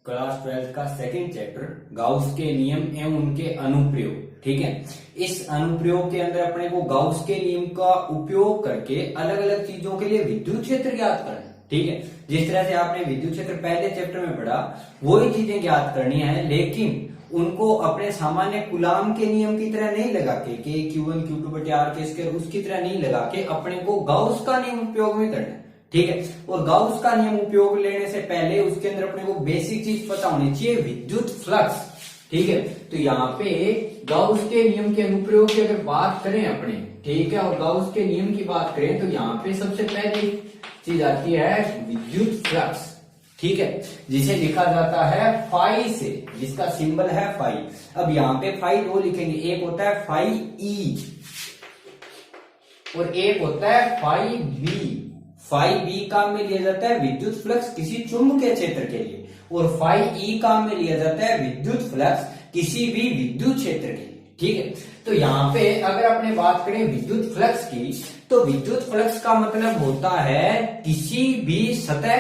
Class 12 का second chapter Gauss के नियम एवं उनके अनुप्रयोग। ठीक है, इस अनुप्रयोग के अंदर अपने को गाउस के नियम का उपयोग करके अलग अलग चीजों के लिए विद्युत क्षेत्र ज्ञात करना है। ठीक है, जिस तरह से आपने विद्युत क्षेत्र पहले चैप्टर में पढ़ा वही चीजें ज्ञात करनी है, लेकिन उनको अपने सामान्य कूलाम के नियम की तरह नहीं लगा के Q1 Q2 बटे R के स्क्वायर उसकी तरह नहीं लगा के अपने को गाउस का नियम उपयोग में करना है। ठीक है, और गाउस का नियम उपयोग लेने से पहले उसके अंदर अपने को बेसिक चीज पता होनी चाहिए, विद्युत फ्लक्स। ठीक है, तो यहाँ पे गाउस के नियम के अनुप्रयोग की अगर बात करें अपने, ठीक है, और गाउस के नियम की बात करें तो यहाँ पे सबसे पहली चीज आती है विद्युत फ्लक्स। ठीक है, जिसे लिखा जाता है फाई से, जिसका सिंबल है फाई। अब यहाँ पे फाई दो लिखेंगे, एक होता है फाई ई और एक होता है फाई बी। फाई बी काम में लिया जाता है विद्युत फ्लक्स किसी चुंबकीय क्षेत्र के लिए, और फाई ई काम में लिया जाता है विद्युत फ्लक्स किसी भी विद्युत क्षेत्र के लिए। ठीक है, तो यहाँ पे अगर अपने बात करें विद्युत फ्लक्स की, तो विद्युत फ्लक्स का मतलब होता है किसी भी सतह,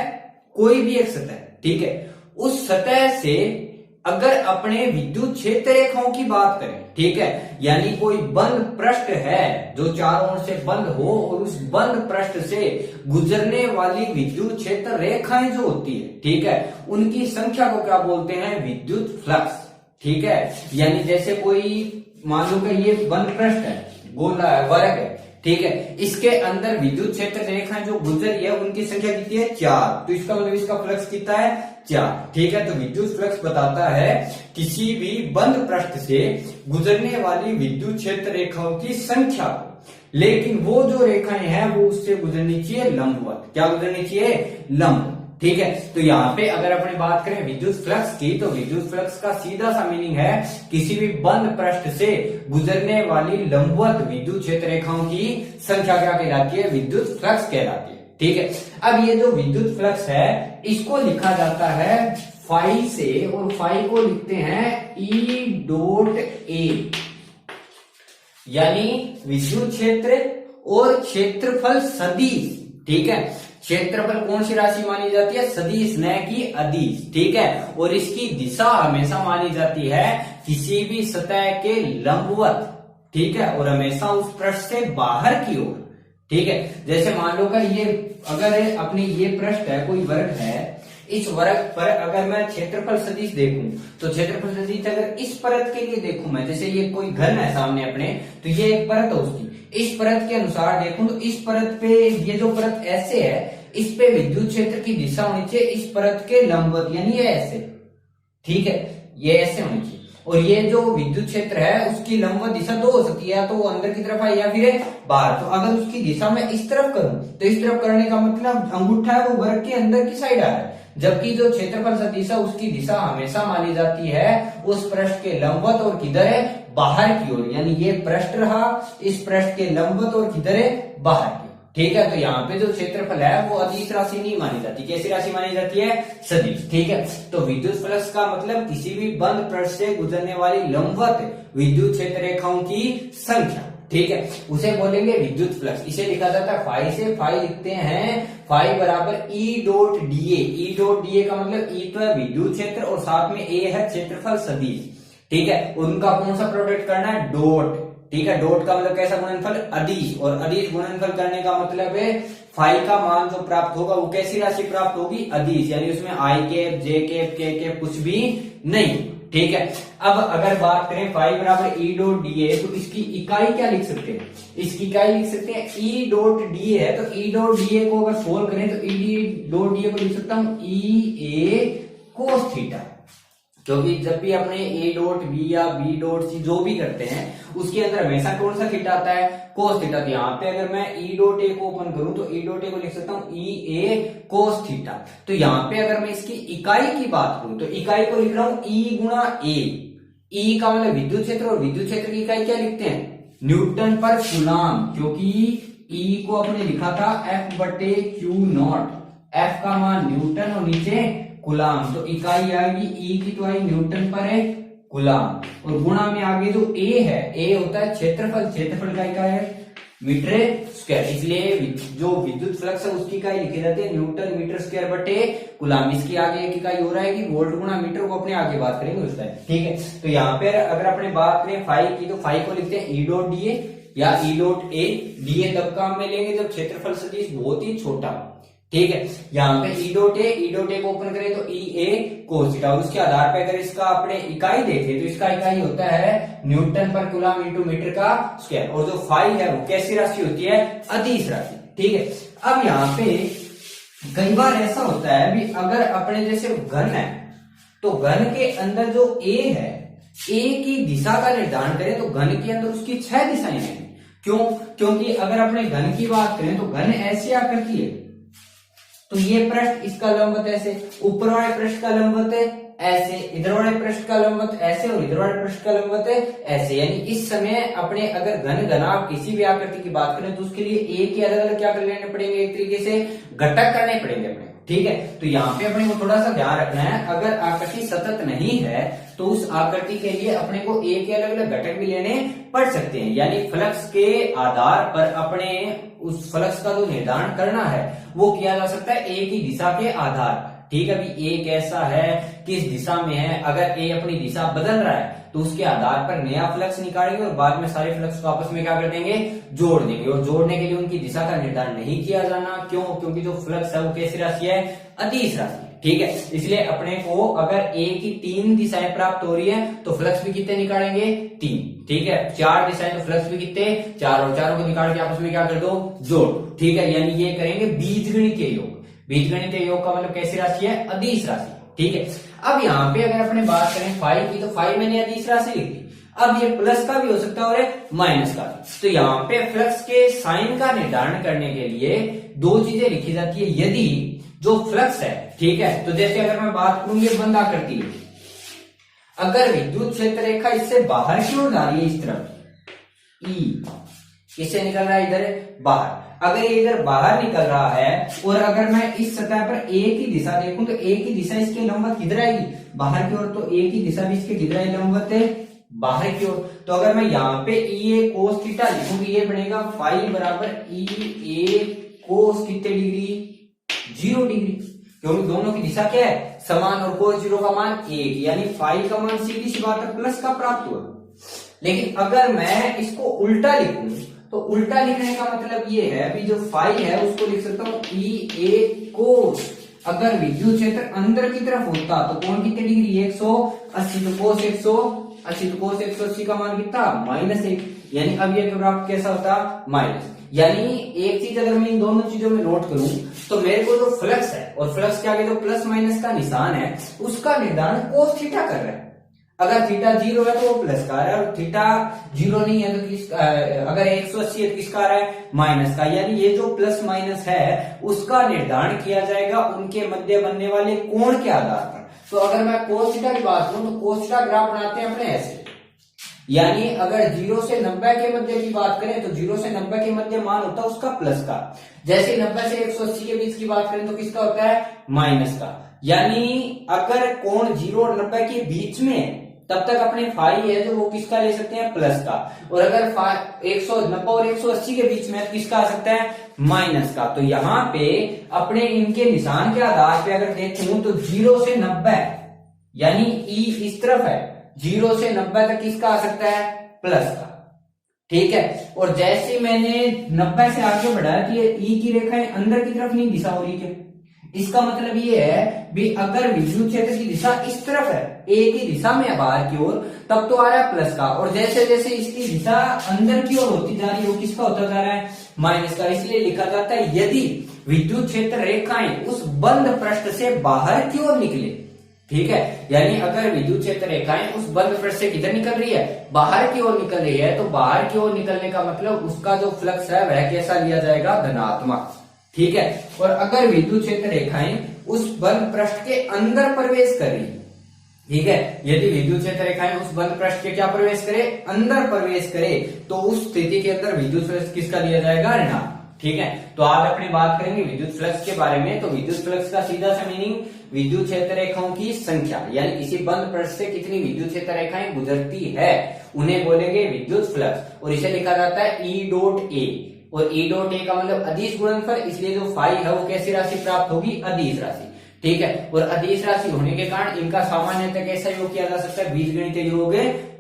कोई भी एक सतह, ठीक है, उस सतह से अगर अपने विद्युत क्षेत्र रेखाओं की बात करें, ठीक है, यानी कोई बंद पृष्ठ है जो चारों ओर से बंद हो और उस बंद पृष्ठ से गुजरने वाली विद्युत क्षेत्र रेखाएं जो होती है, ठीक है, उनकी संख्या को क्या बोलते हैं, विद्युत फ्लक्स। ठीक है, यानी जैसे कोई मान लो कि ये बंद पृष्ठ है, गोला है, वर्ग है, ठीक है, इसके अंदर विद्युत क्षेत्र रेखाएं जो गुजरी है उनकी संख्या कितनी है, 4। तो इसका मतलब इसका फ्लक्स कितना है, 4। ठीक है, तो विद्युत फ्लक्स बताता है किसी भी बंद पृष्ठ से गुजरने वाली विद्युत क्षेत्र रेखाओं की संख्या को, लेकिन वो जो रेखाएं हैं वो उससे गुजरनी चाहिए लंबवत। क्या गुजरनी चाहिए, लंब। ठीक है, तो यहाँ पे अगर अपनी बात करें विद्युत फ्लक्स की, तो विद्युत फ्लक्स का सीधा सा मीनिंग है किसी भी बंद पृष्ठ से गुजरने वाली लंबवत विद्युत क्षेत्र रेखाओं की संख्या क्या कहलाती है, विद्युत फ्लक्स कहलाती है। ठीक है, अब ये जो विद्युत फ्लक्स है इसको लिखा जाता है फाई से, और फाई को लिखते हैं ई डॉट ए, यानी विद्युत क्षेत्र और क्षेत्रफल सदिश। ठीक है, क्षेत्रफल कौन सी राशि मानी जाती है, सदिश, न कि अदिश। ठीक है, और इसकी दिशा हमेशा मानी जाती है किसी भी सतह के लंबवत। ठीक है, और हमेशा उस पृष्ठ से बाहर की ओर। ठीक है, जैसे मान लो कि ये अगर अपनी ये पृष्ठ है, कोई वर्ग है, इस वर्ग पर अगर मैं क्षेत्रफल सदिश देखूं, तो क्षेत्रफल सदिश अगर इस परत के लिए देखूं मैं, जैसे ये कोई घन है सामने अपने, तो ये एक परत है उसकी, इस परत के अनुसार देखूं तो इस परत पे, ये जो परत ऐसे है, इस पे विद्युत क्षेत्र की दिशा होनी चाहिए इस परत के लंबवत, यानी ये ऐसे। ठीक है, ये ऐसे होनी चाहिए, और ये जो विद्युत क्षेत्र है उसकी लंबवत दिशा दो हो सकती है, या तो वो अंदर की तरफ है या फिर बाहर। तो अगर उसकी दिशा मैं इस तरफ करूं तो इस तरफ करने का मतलब अंगूठा है वो वर्ग के अंदर की साइड आ रहा है, जबकि जो क्षेत्रफल सदिश है उसकी दिशा हमेशा मानी जाती है उस पृष्ठ के लंबवत और किधर है, बाहर की ओर, यानी ये पृष्ठ रहा इस पृष्ठ के लंबवत और किधर है, बाहर की। ठीक है, तो यहाँ पे जो क्षेत्रफल है वो अदिश राशि नहीं मानी जाती, कैसी राशि मानी जाती है, सदिश। ठीक है, तो विद्युत फ्लक्स का मतलब किसी भी बंद पृष्ठ से गुजरने वाली लंबवत विद्युत क्षेत्र रेखाओं की संख्या। ठीक है, उसे बोलेंगे विद्युत फ्लक्स। इसे लिखा जाता है फाई से, फाई लिखते हैं फाई बराबर E dot DA. E dot DA का मतलब ई तो है विद्युत क्षेत्र और साथ में ए है क्षेत्रफल सदिश। ठीक है, उनका कौन सा प्रोडक्ट करना है, डॉट। ठीक है, डॉट का मतलब कैसा गुणनफल, अदिश, और अदिश गुणनफल करने का मतलब है फाई का मान जो प्राप्त होगा वो कैसी राशि प्राप्त होगी, अदिश, यानी उसमें आई कैप, जे कैप, के कैप कुछ भी नहीं। ठीक है, अब अगर बात करें फाई बराबर ई डॉट डीए, तो इसकी इकाई क्या लिख सकते हैं, इसकी इकाई लिख सकते हैं ई डॉट डीए है, तो ई डॉट डीए को अगर सोल्व करें तो ई डॉट डीए को लिख सकता हूं ई ए कोस थीटा, क्योंकि जब भी अपने ए डॉट बी या बी डॉट सी जो भी करते हैं उसके अंदर हमेशा कौन सा थीटा आता है, कोस थीटा। तो यहाँ पे अगर मैं ई डॉट ए को ओपन करूं तो ई डॉट ए को लिख सकता हूं ई ए कोस थीटा। तो यहाँ पे अगर मैं इसकी इकाई की बात करूं तो इकाई को लिख रहा हूं ई गुणा ए। ई का मतलब विद्युत क्षेत्र, और विद्युत क्षेत्र की इकाई क्या लिखते हैं, न्यूटन पर कूलाम, क्योंकि ई को अपने लिखा था एफ बटे क्यू नॉट, एफ का मान न्यूटन और नीचे कूलाम, तो इकाई आएगी ई की, तो आई न्यूटन पर है कूलाम, और गुणा में आगे जो ए है, ए होता है क्षेत्रफल, क्षेत्रफल का इकाई है मीटर स्क्वायर। इसलिए जो विद्युत फ्लक्स है उसकी इकाई लिखी जाती है न्यूटन मीटर स्क्वायर बटे कूलम। इसकी आगे एक इकाई हो रहा है कि वोल्ट गुणा मीटर, को अपने आगे बात करेंगे उस टाइम, ठीक है। तो यहाँ पे अगर अपने बात करें फाई की, तो फाई को लिखते हैं ई डॉट डी ए या E dot A. D A तब काम में लेंगे जब क्षेत्रफल सदिश बहुत ही छोटा, ठीक है। यहाँ पे ई डॉट ए को ओपन करें तो ई ए कोस थीटा, और उसके आधार पर अगर इसका अपने इकाई देखें तो इसका इकाई होता है न्यूटन पर कूलम इंटू मीटर का स्क्वायर। और जो फाई है वो कैसी राशि होती है? अदिश राशि, ठीक है। अब यहाँ पे कई बार ऐसा होता है भी अगर अपने जैसे घन है तो घन के अंदर जो ए है, ए की दिशा का निर्धारण करें तो घन के अंदर उसकी 6 दिशाएं हैं। क्यों? क्योंकि अगर अपने घन की बात करें तो घन ऐसी आकृति है, तो ये पृष्ठ इसका लंबवत ऐसे, ऊपर वाले पृष्ठ का लंबवत ऐसे, इधर वाले पृष्ठ का लंबवत ऐसे और इधर वाले पृष्ठ का लंबवत ऐसे। यानी इस समय अपने अगर घन घनाभ किसी भी आकृति की बात करें तो उसके लिए ए के अलग अलग क्या कर लेने पड़ेंगे, एक तरीके से घटक करने पड़ेंगे अपने, ठीक है। तो यहाँ पे अपने को थोड़ा सा ध्यान रखना है, अगर आकृति सतत नहीं है तो उस आकृति के लिए अपने को ए के अलग अलग घटक भी लेने पड़ सकते हैं। यानी फ्लक्स के आधार पर अपने उस फ्लक्स का जो निर्धारण करना है वो किया जा सकता है ए की दिशा के आधार पर, ठीक है। अभी ए कैसा है, किस दिशा में है, अगर ए अपनी दिशा बदल रहा है तो उसके आधार पर नया फ्लक्स निकालेंगे और बाद में सारे फ्लक्स को आपस में क्या कर देंगे, जोड़ देंगे। और जोड़ने के लिए उनकी दिशा का निर्धारण नहीं किया जाना, क्यों? क्योंकि जो फ्लक्स है वो कैसी राशि है? अदिश राशि, ठीक है। इसलिए अपने को अगर ए की 3 दिशाएं प्राप्त हो रही है तो फ्लक्स भी कितने निकालेंगे? 3, ठीक है। 4 दिशाएं तो फ्लक्स भी कितने? 4, और चारों को निकाल के आपस में क्या कर दो, जोड़, ठीक है। यानी ये करेंगे बीजगणितीय योग। बीजगणितीय योग का मतलब कैसी राशि है? अदिश राशि, ठीक है। अब यहाँ पे अगर अपने बात करें फाई की, तो फाई मैंने अदिश राशि लिख दी। अब ये प्लस का भी हो सकता है और माइनस का भी। तो यहाँ पे फ्लक्स के साइन का निर्धारण करने के लिए 2 चीजें लिखी जाती है। यदि जो फ्लक्स है, ठीक है, तो जैसे अगर मैं बात करूं ये बंद आकृति है, अगर विद्युत क्षेत्र रेखा इससे बाहर की ओर जा रही है, इस तरफ ई किससे निकल रहा है? इधर बाहर। अगर ये इधर बाहर निकल रहा है और अगर मैं इस सतह पर ए की दिशा देखूं तो ए की दिशा इसके लंबवत किधर आएगी? बाहर की ओर। तो ए की दिशा भी इसके किधर है? लंबवत है बाहर की ओर। तो अगर मैं यहाँ पे ई ए कोस थीटा लिखूंगी, ये बनेगा फाई बराबर ई ए कोस कितने डिग्री? 0 डिग्री, क्योंकि दोनों की दिशा क्या है? समान, और कोस 0 का मान 1, यानी फाई का मान सीधी सी बात है प्लस का प्राप्त हुआ। लेकिन अगर मैं इसको उल्टा लिखूं तो उल्टा लिखने का मतलब ये है अभी जो फाई है उसको लिख सकता हूं ई ए कोस। अगर विद्युत क्षेत्र अंदर की तरफ होता तो कोण कितने डिग्री? 180, तो कोस 180, तो कोस 180 का मान कितना? -1। यानी अब ये प्राप्त कैसा होता? माइनस। यानी एक चीज अगर मैं इन दोनों चीजों में नोट करूं तो मेरे को जो फ्लक्स है और फ्लक्स के आगे जो प्लस माइनस का निशान है उसका निर्धारण कोस थीटा कर रहा है। अगर थीटा 0 है तो वो प्लस का है, और थीटा 0 नहीं है तो अगर 180 है तो किसका आ रहा है? माइनस का। यानी ये जो प्लस माइनस है उसका निर्धारण किया जाएगा उनके मध्य बनने वाले कोण के आधार पर। तो अगर मैं कोस थीटा की बात करूं तो कोस थीटा ग्राफ बनाते हैं अपने ऐसे, यानी अगर 0 से 90 के मध्य की बात करें तो 0 से 90 के मध्य मान होता है उसका प्लस का। जैसे 90 से 180 के बीच की बात करें तो किसका होता है? माइनस का। यानी अगर कोण 0 और 90 के बीच में तब तक अपने फाई है जो वो किसका ले सकते हैं? प्लस का। और अगर 190 और 180 के बीच में किसका आ सकता है? माइनस का। तो यहाँ पे अपने इनके निशान के आधार पे अगर देखूं तो 0 से 90 यानी ई इस तरफ है, 0 से 90 तक किसका आ सकता है? प्लस का, ठीक है। और जैसे मैंने 90 से आगे बढ़ाया कि ये ई की रेखाएं अंदर की तरफ नहीं दिशा हो रही है, इसका मतलब ये है भी अगर विद्युत क्षेत्र की दिशा इस तरफ है, ए की दिशा में है बाहर की ओर, तब तो आ रहा है प्लस का। और जैसे जैसे इसकी दिशा अंदर की ओर होती जा रही है वो किसका होता जा रहा है? माइनस का। इसलिए लिखा जाता है यदि विद्युत क्षेत्र रेखाएं उस बंद पृष्ठ से बाहर की ओर निकले, ठीक है। यानी अगर विद्युत क्षेत्र रेखाएं उस बंद पृष्ठ से किधर निकल रही है? बाहर की ओर निकल रही है, तो बाहर की ओर निकलने का मतलब उसका जो फ्लक्स है वह कैसा लिया जाएगा? धनात्मक, ठीक है। और अगर विद्युत क्षेत्र रेखाएं उस बंद पृष्ठ के अंदर प्रवेश कर रही, ठीक है, यदि विद्युत क्षेत्र रेखाएं उस बंद पृष्ठ के क्या प्रवेश करे? अंदर प्रवेश करे, तो उस स्थिति के अंदर विद्युत फ्लक्स किसका दिया जाएगा? ऋणात्मक, ठीक है। तो आज अपनी बात करेंगे विद्युत फ्लक्स के बारे में। तो विद्युत फ्लक्स का सीधा सा मीनिंग विद्युत क्षेत्र रेखाओं की संख्या, यानी किसी बंद पृष्ठ से कितनी विद्युत क्षेत्र रेखाएं गुजरती है उन्हें बोलेंगे विद्युत फ्लक्स। और इसे लिखा जाता है ई डॉट ए। और ई डॉट ए का मतलब अदिश गुणनफल, इसलिए जो फाई है वो कैसी राशि प्राप्त होगी, अदिश राशि। ठीक है, और अदिश राशि होने के कारण इनका सामान्यतः कैसा योग किया जा सकता है, बीजगणितीय योग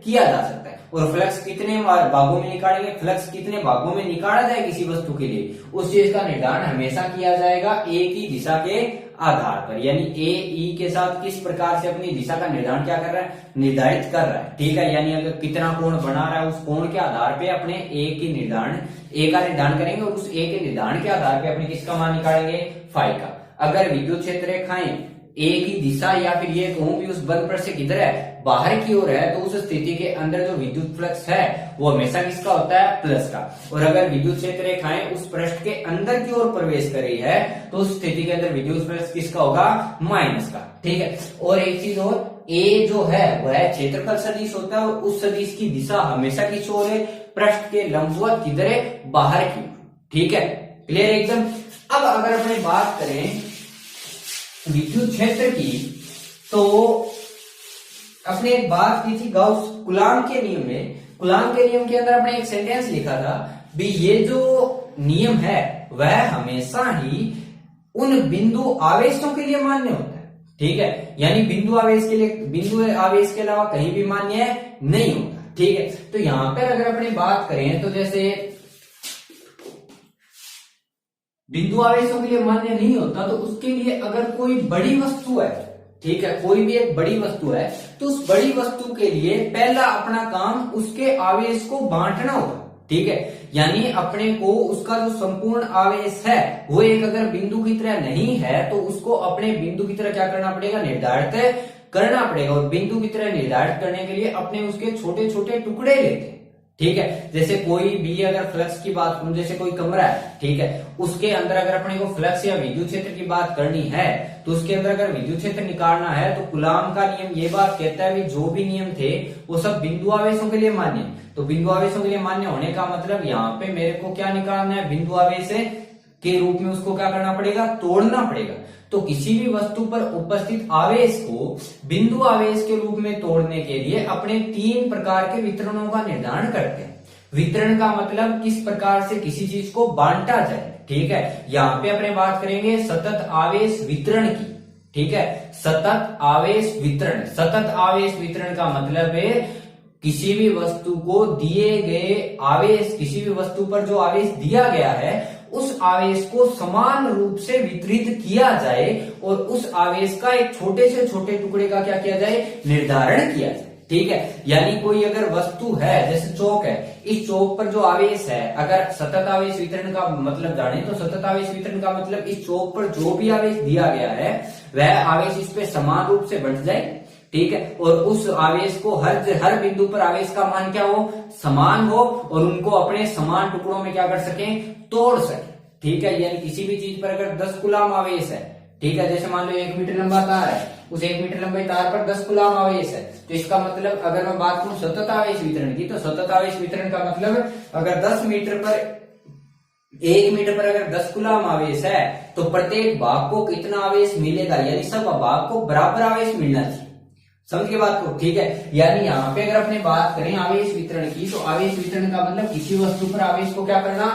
किया जा सकता है। और फ्लक्स कितने भागों में निकालेंगे, फ्लक्स कितने भागों में निकाला जाए किसी वस्तु के लिए, उस चीज का निर्धारण हमेशा किया जाएगा ए की दिशा के आधार पर, यानी ए ई के साथ किस प्रकार से अपनी दिशा का निर्धारण क्या कर रहा है, निर्धारित कर रहा है। ठीक है, यानी अगर कितना कोण बना रहा है उस कोण के आधार पे अपने ए का निर्धारण करेंगे और उस ए के निर्धारण के आधार पे अपने किसका मान निकालेंगे, फाई का। अगर विद्युत क्षेत्र रेखाएं ए की दिशा या फिर ये कहूं भी उस बल पर से किधर है, बाहर की ओर है, तो उस स्थिति के अंदर जो विद्युत फ्लक्स है वो हमेशा किसका होता है, प्लस का। और अगर विद्युत क्षेत्र रेखाएं उस पृष्ठ के अंदर की ओर प्रवेश कर रही है तो उस स्थिति के अंदर विद्युत फ्लक्स किसका होगा, माइनस का। ठीक है, और एक चीज और, ए जो है वह क्षेत्रफल सदिश होता है और उस सदिश की दिशा हमेशा किस ओर है, पृष्ठ के लंबवत, किधर है, बाहर की ओर। ठीक है, क्लियर एकदम। अब अगर अपने बात करें विद्युत क्षेत्र की, तो अपने एक बात की थी गाउस कूलाम्ब के नियम में। कूलाम्ब के नियम के अंदर अपने एक सेंटेंस लिखा था भी ये जो नियम है वह हमेशा ही उन बिंदु आवेशों के लिए मान्य होता है। ठीक है, यानी बिंदु आवेश के अलावा कहीं भी मान्य नहीं होता। ठीक है, तो यहां पर अगर अपने बात करें तो जैसे बिंदु आवेशों के लिए मान्य नहीं होता, तो उसके लिए अगर कोई बड़ी वस्तु है, ठीक है, कोई भी एक बड़ी वस्तु है, तो उस बड़ी वस्तु के लिए पहला अपना काम उसके आवेश को बांटना होगा। ठीक है, यानी अपने को उसका जो संपूर्ण आवेश है वो एक अगर बिंदु की तरह नहीं है तो उसको अपने बिंदु की तरह क्या करना पड़ेगा, निर्धारित करना पड़ेगा। और बिंदु की तरह निर्धारित करने के लिए अपने उसके छोटे छोटे टुकड़े लेते हैं। ठीक है, जैसे कोई भी अगर फ्लक्स की बात करूं, जैसे कोई कमरा है, ठीक है, उसके अंदर अगर अपने को फ्लक्स या विद्युत क्षेत्र की बात करनी है तो उसके अंदर अगर विद्युत क्षेत्र निकालना है तो कूलाम्ब का नियम ये बात कहता है कि जो भी नियम थे वो सब बिंदु आवेशों के लिए मान्य है। तो बिंदु आवेशों के लिए मान्य होने का मतलब यहाँ पे मेरे को क्या निकालना है, बिंदु आवेश के रूप में उसको क्या करना पड़ेगा, तोड़ना पड़ेगा। तो किसी भी वस्तु पर उपस्थित आवेश को बिंदु आवेश के रूप में तोड़ने के लिए अपने 3 प्रकार के वितरणों का निर्धारण करते हैं। वितरण का मतलब किस प्रकार से किसी चीज को बांटा जाए। ठीक है, यहाँ पे अपने बात करेंगे सतत आवेश वितरण की। ठीक है, सतत आवेश वितरण। सतत आवेश वितरण का मतलब है किसी भी वस्तु को दिए गए आवेश, किसी भी वस्तु पर जो आवेश दिया गया है उस आवेश को समान रूप से वितरित किया जाए और उस आवेश का एक छोटे से छोटे टुकड़े का क्या किया जाए, निर्धारण किया जाए। ठीक है, यानी कोई अगर वस्तु है, जैसे चौक है, इस चौक पर जो आवेश है, अगर सतत आवेश वितरण का मतलब जाने तो सतत आवेश वितरण का मतलब इस चौक पर जो भी आवेश दिया गया है वह आवेश इस पे समान रूप से बंट जाए। ठीक है, और उस आवेश को हर बिंदु पर आवेश का मान क्या हो, समान हो और उनको अपने समान टुकड़ों में क्या कर सकें, तोड़ सके। ठीक है, यानी किसी भी चीज पर अगर 10 कूलाम्ब आवेश है, ठीक है, जैसे मान लो 1 मीटर लंबा तार है, उस 1 मीटर लंबे तार पर 10 कूलाम्ब आवेश है, तो इसका मतलब अगर मैं बात करूं सतत आवेश वितरण की, तो सतत आवेश वितरण का मतलब अगर 1 मीटर पर अगर 10 कूलाम्ब आवेश है तो प्रत्येक भाग को कितना आवेश मिलेगा, यानी सब भाग को बराबर आवेश मिलना चाहिए। समझ के बात को। ठीक है, यानी यहाँ पे अगर अपने बात करें आवेश वितरण की, तो आवेश वितरण का मतलब किसी वस्तु पर आवेश को क्या करना,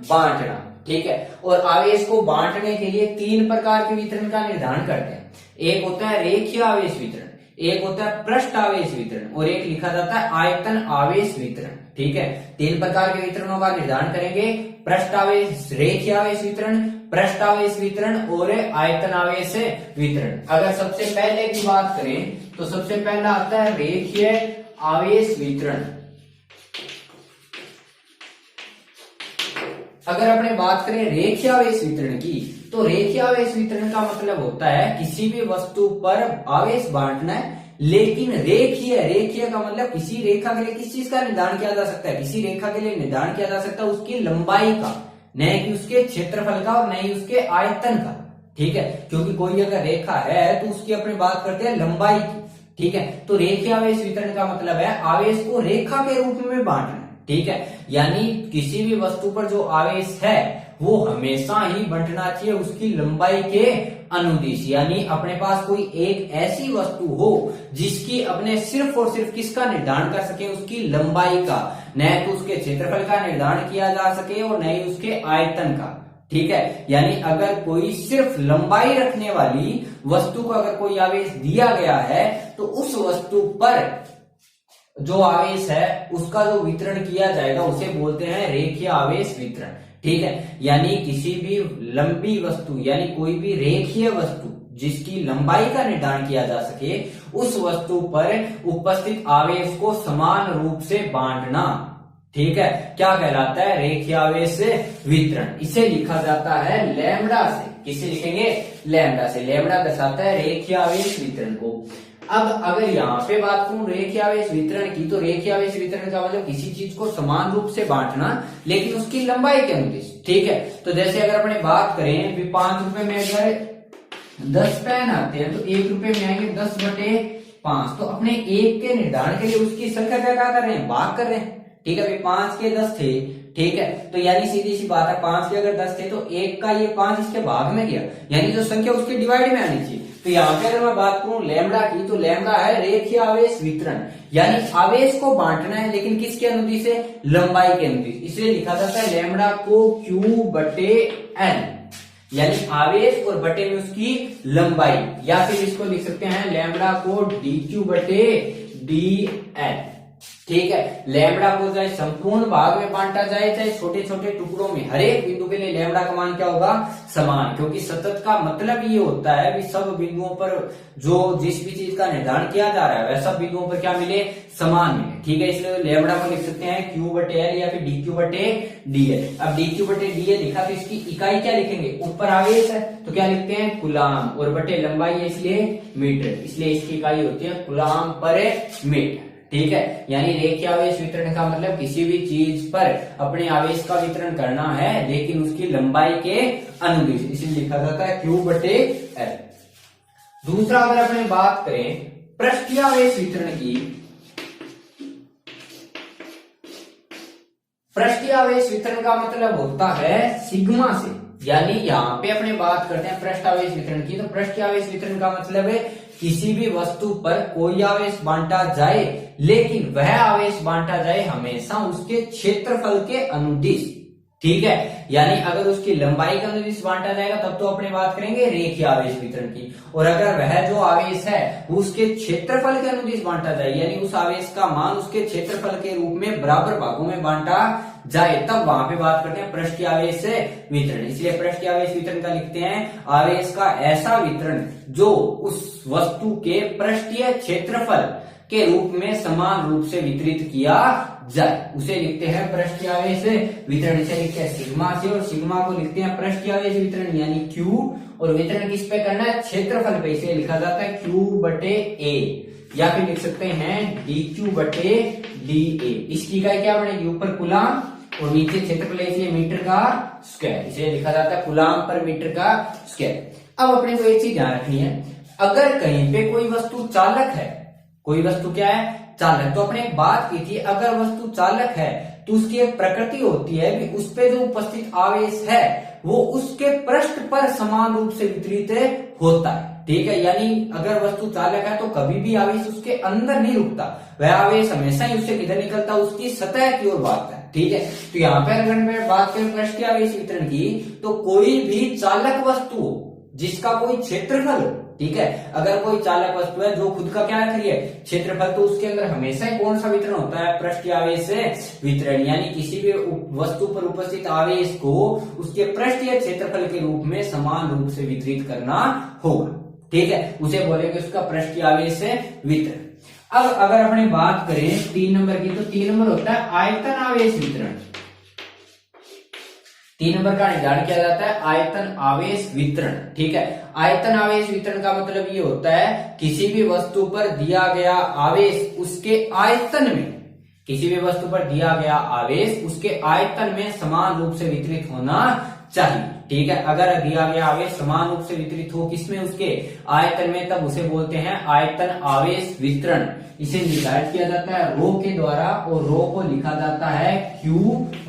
बांटना। ठीक है, और आवेश को बांटने के लिए 3 प्रकार के वितरण का निर्धारण करते हैं। एक होता है रेखीय आवेश वितरण, एक होता है पृष्ठ आवेश वितरण और एक लिखा जाता है आयतन आवेश वितरण। ठीक है, 3 प्रकार के वितरणों का निर्धारण करेंगे, पृष्ठ आवेश, रेखीय आवेश वितरण, पृष्ठ आवेश वितरण और आयतन आवेश वितरण। अगर सबसे पहले की बात करें तो सबसे पहला आता है रेखीय आवेश वितरण। अगर अपने बात करें रेखीय आवेश वितरण की, तो रेखीय आवेश वितरण का मतलब होता है किसी भी वस्तु पर आवेश बांटना है, लेकिन रेखीय का मतलब किसी रेखा के लिए किस चीज का निर्धारण किया जा सकता है, किसी रेखा के लिए निर्धारण किया जा सकता है उसकी लंबाई का, न कि उसके क्षेत्रफल का और न ही उसके आयतन का। ठीक है, क्योंकि कोई अगर रेखा है तो उसकी अपनी बात करते हैं लंबाई की। ठीक है, तो रेखीय आवेश वितरण का मतलब है आवेश को रेखा के रूप में बांटना। ठीक है, यानी किसी भी वस्तु पर जो आवेश है वो हमेशा ही बंटना चाहिए उसकी लंबाई के अनुदिश। यानी अपने पास कोई एक ऐसी वस्तु हो जिसकी अपने सिर्फ और सिर्फ किसका निर्धारण कर सके, उसकी लंबाई का, न तो उसके क्षेत्रफल का निर्धारण किया जा सके और न ही उसके आयतन का। ठीक है, यानी अगर कोई सिर्फ लंबाई रखने वाली वस्तु को अगर कोई आवेश दिया गया है तो उस वस्तु पर जो आवेश है उसका जो वितरण किया जाएगा उसे बोलते हैं रेखीय आवेश वितरण। ठीक है, यानी किसी भी लंबी वस्तु यानी कोई भी रेखीय वस्तु जिसकी लंबाई का निर्धारण किया जा सके उस वस्तु पर उपस्थित आवेश को समान रूप से बांटना, ठीक है, क्या कहलाता है, रेखीय आवेश वितरण। इसे लिखा जाता है लैम्बडा से। किसे लिखेंगे, लैम्बडा से। लैम्बडा दर्शाता है रेखीय आवेश वितरण को। अब अगर यहाँ पे बात करूं रेखीय आवेश वितरण की, तो रेखीय आवेश वितरण का मतलब किसी चीज को समान रूप से बांटना लेकिन उसकी लंबाई के अनुदिश। ठीक है, तो जैसे अगर अपने बात करें भी 5 रुपए में अगर 10 पेन आते हैं तो 1 रुपए में आएंगे 10/5। तो अपने एक के निर्धारण के लिए उसकी संख्या क्या कर रहे हैं, भाग कर रहे हैं। ठीक है, अभी 5 के 10 थे। ठीक है, तो यानी सीधी सी बात है 5 के अगर 10 थे तो 1 का ये 5 इसके भाग में गया, यानी जो संख्या उसके डिवाइड में आनी चाहिए। तो यहाँ पे अगर मैं बात करूं लैम्बडा की, तो लैम्बडा है रेखीय आवेश वितरण, यानी आवेश को बांटना है लेकिन किसके अनुदिश से, लंबाई के अनुदिश। इसलिए लिखा जाता है लैम्बडा को Q/N, यानी आवेश और बटे में उसकी लंबाई, या फिर इसको लिख सकते हैं लैम्बडा को dQ/dN। ठीक है, लैम्बडा को चाहे संपूर्ण भाग में बांटा जाए चाहे छोटे छोटे टुकड़ों में, हर एक बिंदु के लिए लैम्बडा का मान क्या होगा, समान। क्योंकि सतत का मतलब ये होता है कि सब बिंदुओं पर जो जिस भी चीज का निर्धारण किया जा रहा है वह सब बिंदुओं पर क्या मिले, समान मिले। ठीक है, इसलिए लैम्बडा को लिख सकते हैं Q/L या फिर dQ/dL। अब dQ/dL लिखा तो इसकी इकाई क्या लिखेंगे, ऊपर आवेश है तो क्या लिखते हैं, कूलाम, और बटे लंबाई है इसलिए मीटर, इसलिए इसकी इकाई होती है कूलाम पर मीटर। ठीक है, यानी रेखीय आवेश वितरण का मतलब किसी भी चीज पर अपने आवेश का वितरण करना है लेकिन उसकी लंबाई के अनुदिश, इसलिए लिखा जाता है Q/L। दूसरा अगर अपने बात करें पृष्ठीय आवेश वितरण की, पृष्ठीय आवेश वितरण का मतलब होता है सिग्मा से। यानी यहाँ पे अपने बात करते हैं पृष्ठ आवेश वितरण की, तो पृष्ठीय आवेश वितरण का मतलब है किसी भी वस्तु पर कोई आवेश बांटा जाए लेकिन वह आवेश बांटा जाए हमेशा उसके क्षेत्रफल के अनुदिश। ठीक है, यानी अगर उसकी लंबाई के अनुदिश बांटा जाएगा तब तो अपने बात करेंगे रेखीय आवेश वितरण की, और अगर वह जो आवेश है वो उसके क्षेत्रफल के अनुदिश बांटा जाए यानी उस आवेश का मान उसके क्षेत्रफल के रूप में बराबर भागों में बांटा जाए, तब वहां पे बात करते हैं पृष्ठीय आवेश वितरण। इसलिए पृष्ठीय आवेश वितरण का लिखते हैं आवेश का ऐसा वितरण जो उस वस्तु के पृष्ठीय क्षेत्रफल के रूप में समान रूप से वितरित किया जाए, उसे लिखते हैं पृष्ठीय आवेश वितरण। इसे लिखते हैं सिग्मा से, और सिग्मा को लिखते हैं पृष्ठीय आवेश वितरण यानी Q, और वितरण किस पे करना है, क्षेत्रफल पे। इसे लिखा जाता है Q/A, या फिर लिख सकते हैं dQ/dA। इसकी इकाई क्या बनेगी, ऊपर कूलाम और नीचे क्षेत्रफल, इसलिए मीटर का स्क्वायर, इसे लिखा जाता है कूलाम पर मीटर का स्क्वायर। अब अपने को एक चीज ध्यान रखनी है, अगर कहीं पे कोई वस्तु चालक है, कोई वस्तु क्या है, चालक, तो अपने एक बात की थी अगर वस्तु चालक है तो उसकी एक प्रकृति होती है कि उस पे जो उपस्थित आवेश है वो उसके पृष्ठ पर समान रूप से वितरित होता है। ठीक है, यानी अगर वस्तु चालक है तो कभी भी आवेश उसके अंदर नहीं रुकता, वह आवेश हमेशा ही उससे किधर निकलता, उसकी सतह की ओर भागता है। ठीक है, तो यहाँ पर अगर मैं बात करूं पृष्ठीय आवेश वितरण की, तो कोई भी चालक वस्तु हो जिसका कोई क्षेत्रफल हो, ठीक है, अगर कोई चालक वस्तु है जो खुद का क्या रख रही है, क्षेत्रफल, तो उसके अंदर हमेशा ही कौन सा वितरण होता है, पृष्ठीय आवेश वितरण। यानी किसी भी वस्तु पर उपस्थित आवेश को उसके पृष्ठीय क्षेत्रफल के रूप में समान रूप से वितरित करना होगा। ठीक है, उसे बोलेंगे उसका पृष्ठीय आवेश वितरण। अब अगर अपने बात करें 3 नंबर की, तो 3 नंबर होता है आयतन आवेश वितरण। 3 नंबर का निर्धारण किया जाता है आयतन आवेश वितरण। ठीक है, आयतन आवेश वितरण का मतलब ये होता है किसी भी वस्तु पर दिया गया आवेश उसके आयतन में, किसी भी वस्तु पर दिया गया आवेश उसके आयतन में समान रूप से वितरित होना चाहिए। ठीक है। अगर दिया गया आवेश समान रूप से वितरित हो किसमें, उसके आयतन में, तब उसे बोलते हैं आयतन आवेश वितरण। इसे निर्धारित किया जाता है रो के द्वारा, और रो को लिखा जाता है Q,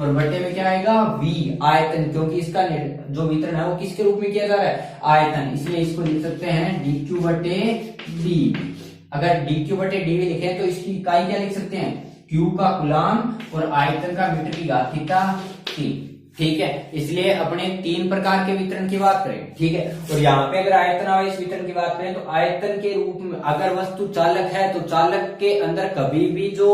और बटे में क्या आएगा V आयतन, क्योंकि इसका जो वितरण है वो किसके रूप में किया जा रहा है, आयतन, इसलिए इसको लिख सकते हैं dQ बटे dV। अगर dQ बटे dV लिखे तो इसकी इकाई क्या लिख सकते हैं, Q का कूलम और आयतन का मीटर की घात थीटा 3, ठीक है। इसलिए अपने 3 प्रकार के वितरण की बात करें, ठीक है। और यहाँ पे अगर आयतन आवेश वितरण की बात करें तो आयतन के रूप में अगर वस्तु चालक है तो चालक के अंदर कभी भी जो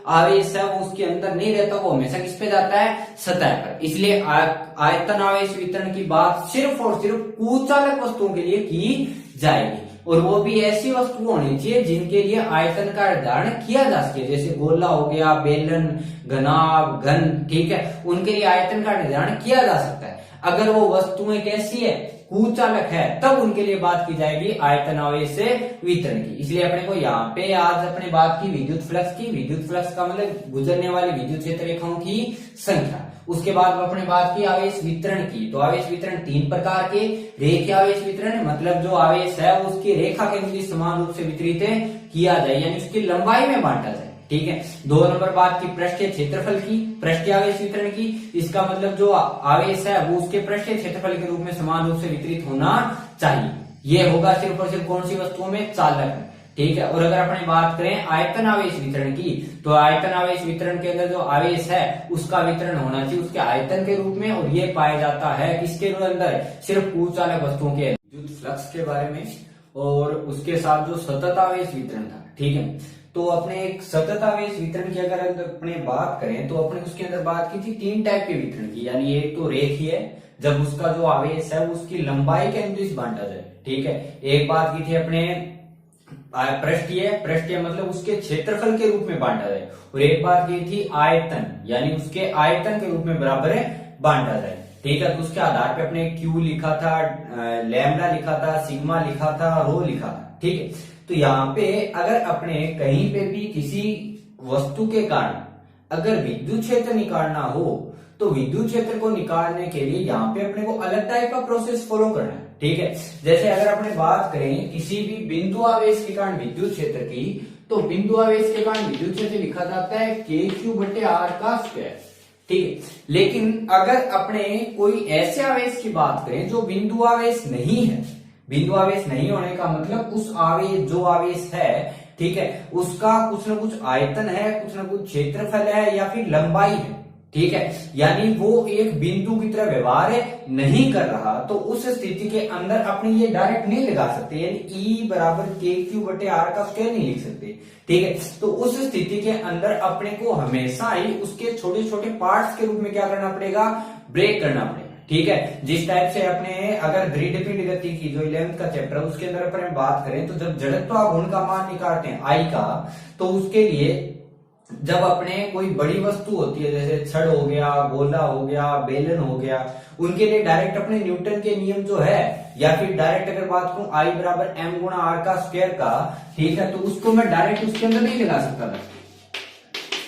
आवेश है वो उसके अंदर नहीं रहता, वो हमेशा किस पे जाता है, सतह पर। इसलिए आयतन आवेश वितरण की बात सिर्फ और सिर्फ कुचालक वस्तुओं के लिए की जाएगी, और वो भी ऐसी वस्तु होनी चाहिए जिनके लिए आयतन का निर्धारण किया जा सके, जैसे गोला हो गया, बेलन, घनाभ, घन, ठीक है, उनके लिए आयतन का निर्धारण किया जा सकता है। अगर वो वस्तुएं कैसी है, कुचालक है, तब उनके लिए बात की जाएगी आयतन आवेश से वितरण की। इसलिए अपने को यहाँ पे आज अपने बात की विद्युत फ्लक्स की। विद्युत फ्लक्स का मतलब गुजरने वाली विद्युत क्षेत्र रेखाओं की संख्या। उसके बाद अपने बात की आवेश वितरण की। तो आवेश वितरण 3 प्रकार के, रेखीय आवेश वितरण मतलब जो आवेश है वो उसकी रेखा के अनुसार समान रूप से वितरित किया जाए, यानी उसकी लंबाई में बांटा जाए, ठीक है। 2 नंबर बात की पृष्ठीय क्षेत्रफल की, पृष्ठीय आवेश वितरण की। इसका मतलब जो आवेश है वो उसके पृष्ठीय क्षेत्रफल के रूप में समान रूप से वितरित होना चाहिए। ये होगा सिर्फ और सिर्फ कौन सी वस्तुओं में, चालक में, ठीक है। और अगर अपने बात करें आयतन आवेश वितरण की, तो आयतन आवेश वितरण के अंदर जो आवेश है उसका वितरण होना चाहिए उसके आयतन के रूप में, और ये पाया जाता है किसके अंदर, सिर्फ कुचालक वस्तुओं के। विद्युत फ्लक्स के बारे में और उसके साथ जो सतत आवेश वितरण था, ठीक है। तो अपने एक सतत आवेश वितरण की अगर अपने बात करें तो अपने उसके अंदर बात की थी 3 टाइप के वितरण की, यानी एक तो रेखीय है, जब उसका जो आवेश है उसकी लंबाई के अनुसार बांटा जाए, ठीक है। एक बात की थी अपने पृष्ठीय, पृष्ठीय मतलब उसके क्षेत्रफल के रूप में बांटा जाए, और एक बात की थी आयतन, यानी उसके आयतन के रूप में बराबर बांटा जाए, ठीक है। तो उसके आधार पे अपने Q लिखा था, लैम्डा लिखा था, सिग्मा लिखा था, रो लिखा था, ठीक है। तो यहाँ पे अगर अपने कहीं पे भी किसी वस्तु के कारण अगर विद्युत क्षेत्र निकालना हो तो विद्युत क्षेत्र को निकालने के लिए यहाँ पे अपने को अलग टाइप का प्रोसेस फॉलो करना है, ठीक है। जैसे अगर अपने बात करें किसी भी बिंदु आवेश के कारण विद्युत क्षेत्र की, तो बिंदु आवेश के कारण विद्युत क्षेत्र लिखा जाता है KQ बटे R का स्क्वायर, ठीक है। लेकिन अगर अपने कोई ऐसे आवेश की बात करें जो बिंदु आवेश नहीं है, बिंदु आवेश नहीं होने का मतलब उस आवेश जो आवेश है, ठीक है, उसका कुछ न कुछ आयतन है, कुछ न कुछ क्षेत्रफल है, या फिर लंबाई है, ठीक है, यानी वो एक बिंदु की तरह व्यवहार नहीं कर रहा, तो उस स्थिति के अंदर अपने ये डायरेक्ट नहीं लगा सकते, यानी E बराबर KQ बटे R का स्क्वायर नहीं लिख सकते, ठीक है। तो उस स्थिति के अंदर अपने को हमेशा ही उसके छोटे छोटे पार्ट्स के रूप में क्या करना पड़ेगा, ब्रेक करना पड़ेगा, ठीक है। जिस टाइप से अपने अगर दृढ़पिंड गति की जो 11th का चैप्टर उसके अंदर अपन बात करें, तो जब जड़त्वाघूर्ण का मान निकालते हैं I का, तो उसके लिए जब अपने कोई बड़ी वस्तु होती है जैसे छड़ हो गया, गोला हो गया, बेलन हो गया, उनके लिए डायरेक्ट अपने न्यूटन के नियम जो है, या फिर डायरेक्ट अगर बात करूं I बराबर m गुणा R का स्क्वायर का, ठीक है, तो उसको मैं डायरेक्ट उसके अंदर नहीं लगा सकता था,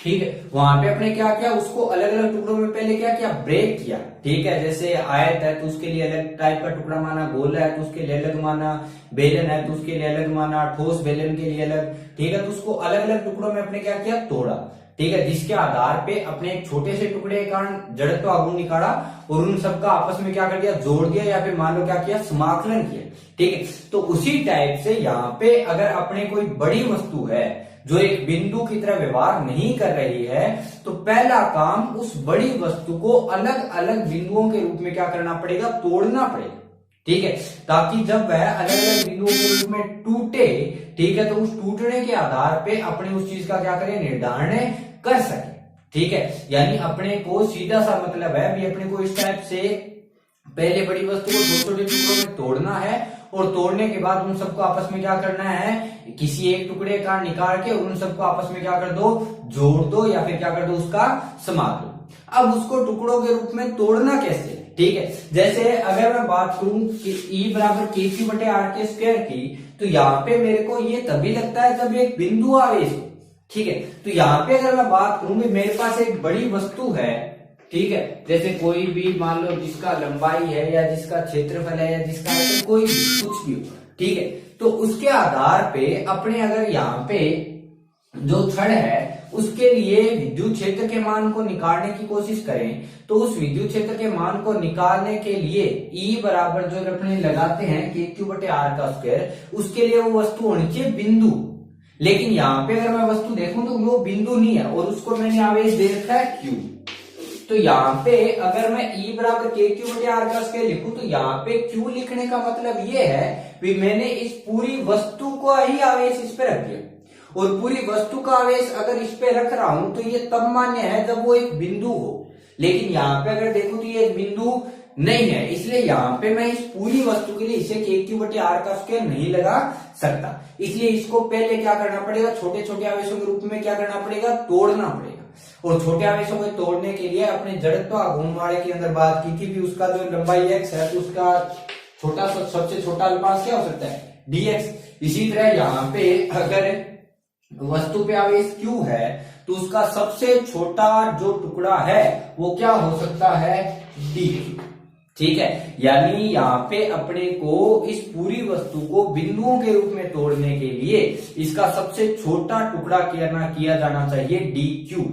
ठीक है। वहां पे अपने क्या किया, उसको अलग अलग टुकड़ों में पहले क्या किया, ब्रेक किया, ठीक है। जैसे आयत है तो उसके लिए अलग टाइप का टुकड़ा माना, गोला है तो उसके लिए अलग माना, बेलन है तो उसके लिए अलग माना, ठोस बेलन के लिए अलग, ठीक है। तो उसको अलग अलग टुकड़ों में अपने क्या किया, तोड़ा, ठीक है, जिसके आधार पे अपने एक छोटे से टुकड़े के कारण जड़त्वाघूर्ण निकाला और उन सबका आपस में क्या कर दिया, जोड़ दिया, या फिर मान लो क्या किया, समाकलन किया, ठीक है। तो उसी टाइप से यहाँ पे अगर अपने कोई बड़ी वस्तु है जो एक बिंदु की तरह व्यवहार नहीं कर रही है, तो पहला काम उस बड़ी वस्तु को अलग अलग बिंदुओं के रूप में क्या करना पड़ेगा, तोड़ना पड़ेगा, ठीक है, ताकि जब वह अलग अलग बिंदुओं के रूप में टूटे, ठीक है, तो उस टूटने के आधार पे अपने उस चीज का क्या करें, निर्धारण कर सके, ठीक है। यानी अपने को सीधा सा मतलब है भी अपने को इस टाइप से पहले बड़ी वस्तु को छोटे टुकड़ों में तोड़ना है, और तोड़ने के बाद उन सबको आपस में क्या करना है, किसी एक टुकड़े का निकाल के उन सबको आपस में क्या कर दो, जोड़ दो, या फिर क्या कर दो, उसका समाकलन। अब उसको टुकड़ों के रूप में तोड़ना कैसे, ठीक है। जैसे अगर मैं बात करूं कि E बराबर KQ बटे R के स्क्वायर की, तो यहाँ पे मेरे को ये तभी लगता है जब एक बिंदु आवेश हो, ठीक है। तो यहाँ पे अगर मैं बात करूं कि मेरे पास एक बड़ी वस्तु है, ठीक है। जैसे कोई भी मान लो जिसका लंबाई है या जिसका क्षेत्रफल है या जिसका आयतन कोई भी कुछ भी हो, ठीक है, तो उसके आधार पे अपने अगर यहाँ पे जो छड़ है उसके लिए विद्युत क्षेत्र के मान को निकालने की कोशिश करें, तो उस विद्युत क्षेत्र के मान को निकालने के लिए E बराबर जो अपने लगाते हैं KQ/R का स्क्वायर, उसके लिए वो वस्तु होनी चाहिए बिंदु। लेकिन यहाँ पे अगर मैं वस्तु देखूं तो वो बिंदु नहीं है और उसको मैंने आवेश दे रखा है Q। तो यहाँ पे अगर मैं E बराबर KQ/R का स्क्वायर लिखूं तो यहाँ पे Q लिखने का मतलब ये है कि मैंने इस पूरी वस्तु को ही आवेश इस पे रख दिया, और पूरी वस्तु का आवेश अगर इस पे रख रहा हूं तो ये तब मान्य है जब वो एक बिंदु हो। लेकिन यहाँ पे अगर देखूं तो ये एक बिंदु नहीं है, इसलिए यहाँ पे मैं इस पूरी वस्तु के लिए इसे KQ/R का स्क्वायर नहीं लगा सकता। इसलिए इसको पहले क्या करना पड़ेगा, छोटे छोटे आवेशों के रूप में क्या करना पड़ेगा, तोड़ना पड़ेगा। और छोटे आवेशों को तोड़ने के लिए अपने जड़त्व आघूर्ण के अंदर बात की थी कि उसका जो लंबाई x है तो उसका छोटा सबसे छोटा अल्पांश क्या हो सकता है, dx। इसी तरह यहाँ पे अगर वस्तु पे आवेश Q है तो उसका सबसे छोटा जो टुकड़ा है वो क्या हो सकता है, dq। ठीक है, यानी यहाँ पे अपने को इस पूरी वस्तु को बिंदुओं के रूप में तोड़ने के लिए इसका सबसे छोटा टुकड़ा किया जाना चाहिए dq।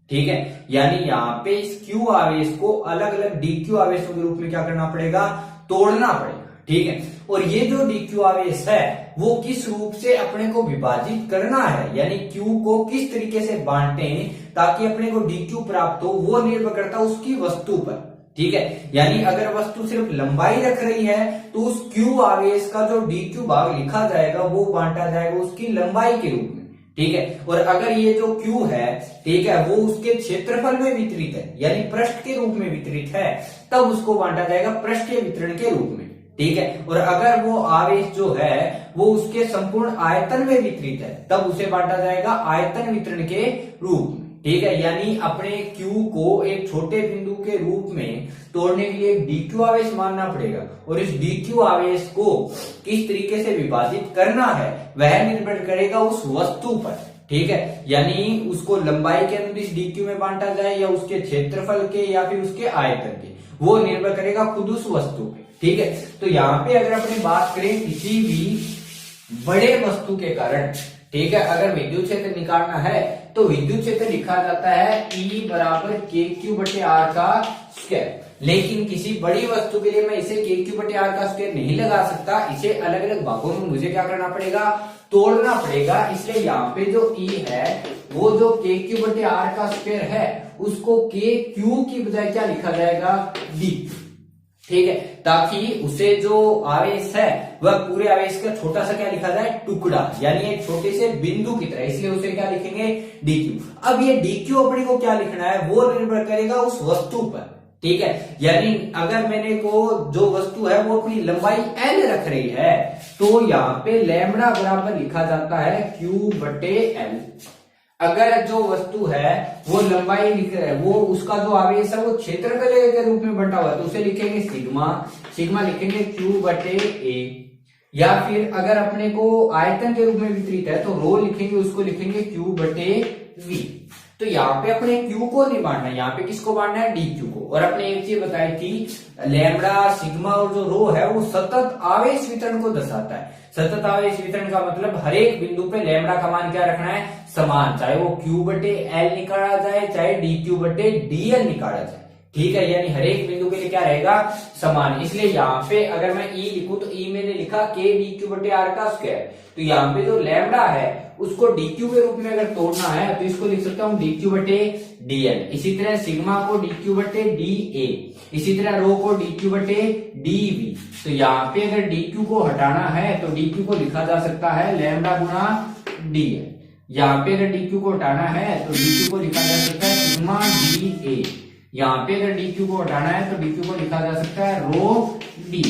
ठीक है, यानी यहाँ पे इस q आवेश को अलग अलग dq आवेशों के रूप में क्या करना पड़ेगा, तोड़ना पड़ेगा। ठीक है, और ये जो dq आवेश है वो किस रूप से अपने को विभाजित करना है, यानी q को किस तरीके से बांटें ताकि अपने को dq प्राप्त हो, वो निर्भर करता है उसकी वस्तु पर। ठीक है, यानी अगर वस्तु सिर्फ लंबाई रख रही है तो उस q आवेश का जो dq भाग लिखा जाएगा वो बांटा जाएगा उसकी लंबाई के रूप में। ठीक है, और अगर ये जो q है, ठीक है, वो उसके क्षेत्रफल में वितरित है यानी पृष्ठ के रूप में वितरित है, तब उसको बांटा जाएगा पृष्ठीय वितरण के रूप में। ठीक है, और अगर वो आवेश जो है वो उसके संपूर्ण आयतन में वितरित है तब उसे बांटा जाएगा आयतन वितरण के रूप में। ठीक है, यानी अपने Q को एक छोटे बिंदु के रूप में तोड़ने के लिए dq आवेश मानना पड़ेगा, और इस dq आवेश को किस तरीके से विभाजित करना है वह निर्भर करेगा उस वस्तु पर। ठीक है, यानी उसको लंबाई के अनुदिश dq में बांटा जाए या उसके क्षेत्रफल के या फिर उसके आयतन के, वो निर्भर करेगा खुद उस वस्तु पे। ठीक है, तो यहाँ पे अगर अपनी बात करें किसी भी बड़े वस्तु के कारण, ठीक है, अगर विद्युत क्षेत्र निकालना है तो विद्युत क्षेत्र लिखा जाता है E बराबर KQ/R का स्क्वायर। लेकिन किसी बड़ी वस्तु के लिए मैं इसे KQ/R का स्क्वायर नहीं लगा सकता, इसे अलग अलग भागों में मुझे क्या करना पड़ेगा, तोड़ना पड़ेगा। इसलिए यहाँ पे जो E है वो जो KQ/R का स्क्वायर है उसको KQ की बजाय क्या लिखा जाएगा, D। ठीक है, ताकि उसे जो आवेश है वह पूरे आवेश का छोटा सा क्या लिखा जाए, टुकड़ा, यानी एक छोटे से बिंदु की तरह, इसलिए उसे क्या लिखेंगे, dq। अब ये dq अपने को क्या लिखना है वो निर्भर करेगा उस वस्तु पर। ठीक है, यानी अगर मैंने को जो वस्तु है वो अपनी लंबाई l रख रही है तो यहाँ पे लैम्बडा बराबर लिखा जाता है Q/L। अगर जो वस्तु है वो लंबाई लिख रहा है, वो उसका जो आवेश है वो क्षेत्रफल के रूप में बंटा हुआ है तो उसे लिखेंगे सिग्मा, सिग्मा लिखेंगे Q/A। या फिर अगर अपने को आयतन के रूप में वितरित है तो रो लिखेंगे, उसको लिखेंगे Q/V। तो यहाँ पे अपने Q को नहीं बांटना है, यहाँ पे किसको बांटना है, dq को। और अपने एक चीज बताई थी, लैम्बडा, सिग्मा और जो रो है वो सतत आवेश वितरण को दर्शाता है। सतत आवेश वितरण का मतलब हर एक बिंदु पे लैम्बडा का मान क्या रखना है, समान, चाहे वो Q/L निकाला जाए चाहे dq/dl निकाला जाए। ठीक है, यानी हर एक बिंदु के लिए क्या रहेगा, समान। इसलिए यहाँ पे अगर मैं E लिखूं तो E मैंने लिखा KdQ/R का स्क्वायर, तो यहाँ पे जो लैम्बडा है उसको dq के रूप में अगर तोड़ना है तो इसको लिख सकता हूँ dq/dl। इसी तरह सिग्मा को dq/dA, इसी तरह रो को dq/dV। तो यहाँ पे अगर dq को हटाना है तो dq को लिखा जा सकता है लैम्बडा गुणा dl। यहाँ पे अगर dq को हटाना है तो dq को लिखा जा सकता है सिग्मा dA। यहाँ पे अगर dq को हटाना है तो dq को लिखा जा सकता है रो d।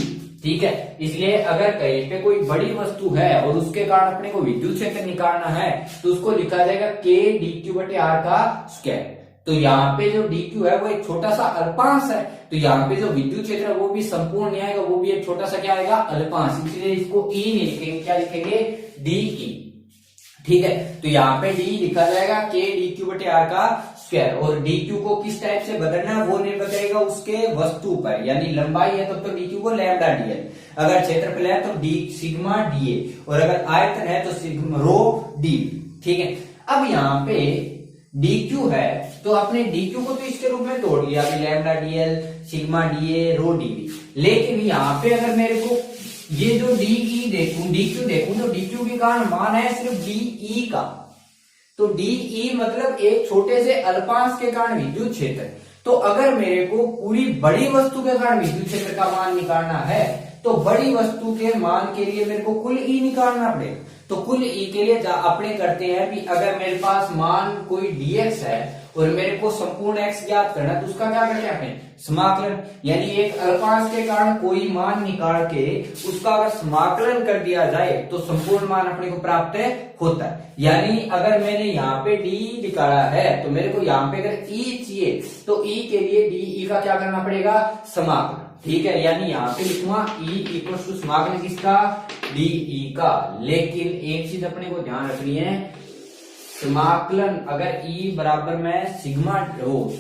ठीक है, इसलिए अगर कहीं पे कोई बड़ी वस्तु है और उसके कारण अपने को विद्युत क्षेत्र निकालना है तो उसको लिखा जाएगा KdQ/R का स्क्वायर। तो यहाँ पे जो dq है वो एक छोटा सा अल्पांश है, तो यहाँ पे जो विद्युत क्षेत्र है वो भी संपूर्ण नहीं आएगा, वो भी एक छोटा सा क्या आएगा, अल्पांश। इसलिए इसको E नहीं लिखेंगे, क्या लिखेंगे, DE। ठीक है, तो यहाँ पे D लिखा जाएगा KdQ/R का स्क्वायर। और डी क्यू को किस टाइप से बदलना है वो निर्भर करेगा उसके वस्तु पर, यानी लंबाई है तो डी क्यू को लैम्डा डीएल, अगर क्षेत्रफल है तो डी सिग्मा डीए, और अगर आयतन है तो सिग्मा रो डी। ठीक है, अब यहाँ पे डी क्यू है तो आपने डी क्यू को तो इसके रूप में तोड़ दिया, लैम्डा डीएल सिग्मा डीए रो डीवी। लेकिन यहाँ पे अगर मेरे को ये जो डी देखूं डी क्यू देखूं तो डी क्यू के कारण मान है सिर्फ डी का, तो डी मतलब एक छोटे से अल्पांश के कारण विद्युत क्षेत्र। तो अगर मेरे को पूरी बड़ी वस्तु के कारण विद्युत क्षेत्र का मान निकालना है तो बड़ी वस्तु के मान के लिए मेरे को कुल ई निकालना पड़ेगा। तो कुल ई के लिए अपने करते हैं कि अगर मेरे पास मान कोई dx है और मेरे को संपूर्ण x ज्ञात करना है तो उसका क्या करते हैं अपने समाकलन, यानी एक अल्पांश के कारण कोई मान निकाल के उसका अगर समाकलन कर दिया जाए तो संपूर्ण मान अपने को प्राप्त होता है। यानी अगर मैंने यहाँ पे d निकाला है तो मेरे को यहाँ पे अगर e चाहिए तो e के लिए डी का क्या करना पड़ेगा समाकलन। ठीक है, यानी यहाँ पे लिखूंगा e इक्वल टू समाकलन किसका डी का। लेकिन एक चीज अपने को ध्यान रखनी है, समाकलन अगर e बराबर मैं सिग्मा हो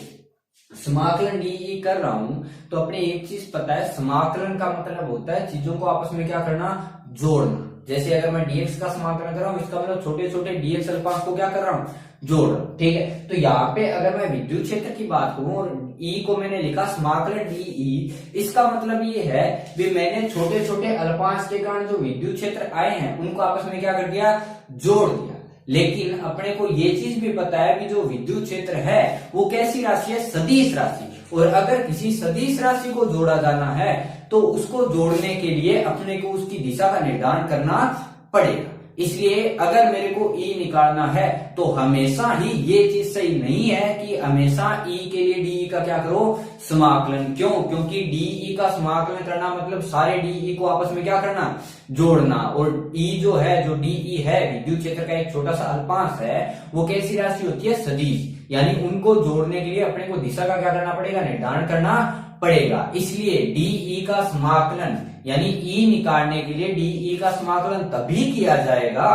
समाकलन डी कर रहा हूं तो अपने एक चीज पता है, समाकलन का मतलब होता है चीजों को आपस में क्या करना जोड़ना। जैसे अगर मैं dx का समाकलन कर रहा हूं इसका मतलब छोटे छोटे dx अल्पांश को क्या कर रहा हूं जोड़ रहा हूं। ठीक है, तो यहाँ पे अगर मैं विद्युत क्षेत्र की बात करूं और E को मैंने लिखा समाकलन डी, इसका मतलब ये है भी मैंने छोटे छोटे अल्पांश के कारण जो विद्युत क्षेत्र आए हैं उनको आपस में क्या कर दिया जोड़ दिया। लेकिन अपने को ये चीज भी पता है कि जो विद्युत क्षेत्र है वो कैसी राशि है सदिश राशि, और अगर किसी सदिश राशि को जोड़ा जाना है तो उसको जोड़ने के लिए अपने को उसकी दिशा का निर्धारण करना पड़ेगा। इसलिए अगर मेरे को E निकालना है तो हमेशा ही ये चीज सही नहीं है कि हमेशा E के लिए DE का क्या करो समाकलन। क्यों? क्योंकि DE का समाकलन करना मतलब सारे DE को आपस में क्या करना जोड़ना, और E जो है जो DE है विद्युत क्षेत्र का एक छोटा सा अल्पांश है वो कैसी राशि होती है सदिश, यानी उनको जोड़ने के लिए अपने को दिशा का क्या करना पड़ेगा निर्धारण करना पड़ेगा। इसलिए DE का समाकलन यानी E निकालने के लिए DE का समाकलन तभी किया जाएगा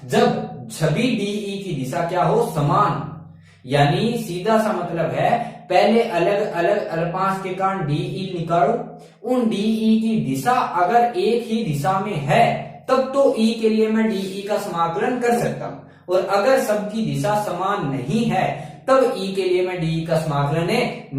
जब सभी DE की दिशा क्या हो समान, यानी सीधा सा मतलब है पहले अलग अलग अल्पांश के कारण DE निकालो, उन DE की दिशा अगर एक ही दिशा में है तब तो E के लिए मैं DE का समाकलन कर सकता हूं, और अगर सबकी दिशा समान नहीं है तब E के लिए मैं DE का समाकलन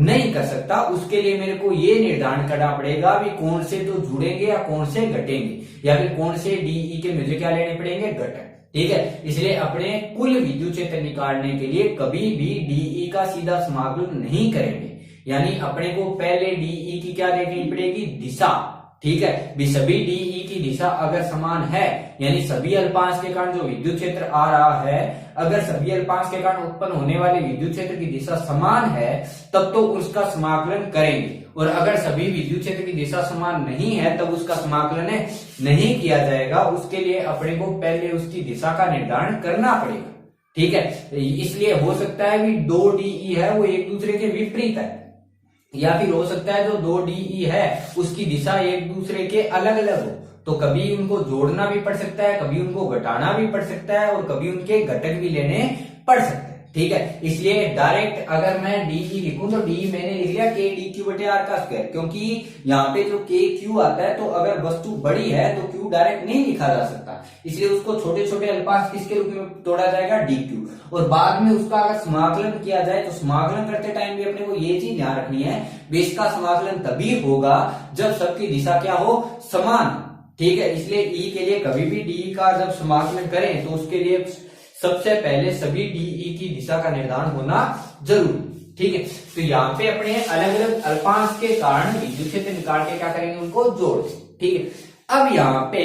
नहीं कर सकता। उसके लिए मेरे को ये निर्धारण करना पड़ेगा भी कौन से तो जुड़ेंगे या कौन से घटेंगे, या फिर कौन से DE के मुझे क्या लेने पड़ेंगे घटक। ठीक है, इसलिए अपने कुल विद्युत क्षेत्र निकालने के लिए कभी भी DE का सीधा समाकलन नहीं करेंगे, यानी अपने को पहले DE की क्या देखनी पड़ेगी दिशा। ठीक है, भी सभी DE की दिशा अगर समान है यानी सभी अल्पांश के कारण जो विद्युत क्षेत्र आ रहा है, अगर सभी अल्पांश के कारण उत्पन्न होने वाले विद्युत क्षेत्र की दिशा समान है तब तो उसका समाकलन करेंगे, और अगर सभी विद्युत क्षेत्र की दिशा समान नहीं है तब उसका समाकलन नहीं किया जाएगा। उसके लिए अपने को पहले उसकी दिशा का निर्धारण करना पड़ेगा। ठीक है, इसलिए हो सकता है कि दो DE है वो एक दूसरे के विपरीत है, या फिर हो सकता है जो दो DE है उसकी दिशा एक दूसरे के अलग अलग हो, तो कभी उनको जोड़ना भी पड़ सकता है, कभी उनको घटाना भी पड़ सकता है, और कभी उनके घटक भी लेने पड़ सकते हैं। ठीक है, इसलिए डायरेक्ट अगर मैं DE लिखूं तो DE मैंने लिख लिया k dq बटे r का स्क्वायर, क्योंकि यहाँ पे जो k q आता है तो अगर वस्तु बड़ी है तो q डायरेक्ट नहीं लिखा जा सकता, इसलिए उसको छोटे छोटे अल्पांश किसके रूप में तोड़ा जाएगा dq, और बाद में उसका अगर समाकलन किया जाए तो समाकलन करते टाइम भी अपने को ये चीज ध्यान रखनी है भी इसका समाकलन तभी होगा जब सबकी दिशा क्या हो समान। ठीक है, इसलिए E के लिए कभी भी DE का जब समाकलन करें तो उसके लिए सबसे पहले सभी DE की दिशा का निर्धारण होना जरूरी। ठीक है, तो यहाँ पे अपने अलग अलग अल्पांश के कारण विद्युत क्षेत्र निकाल के क्या करेंगे उनको जोड़ देंगे। ठीक है, अब यहाँ पे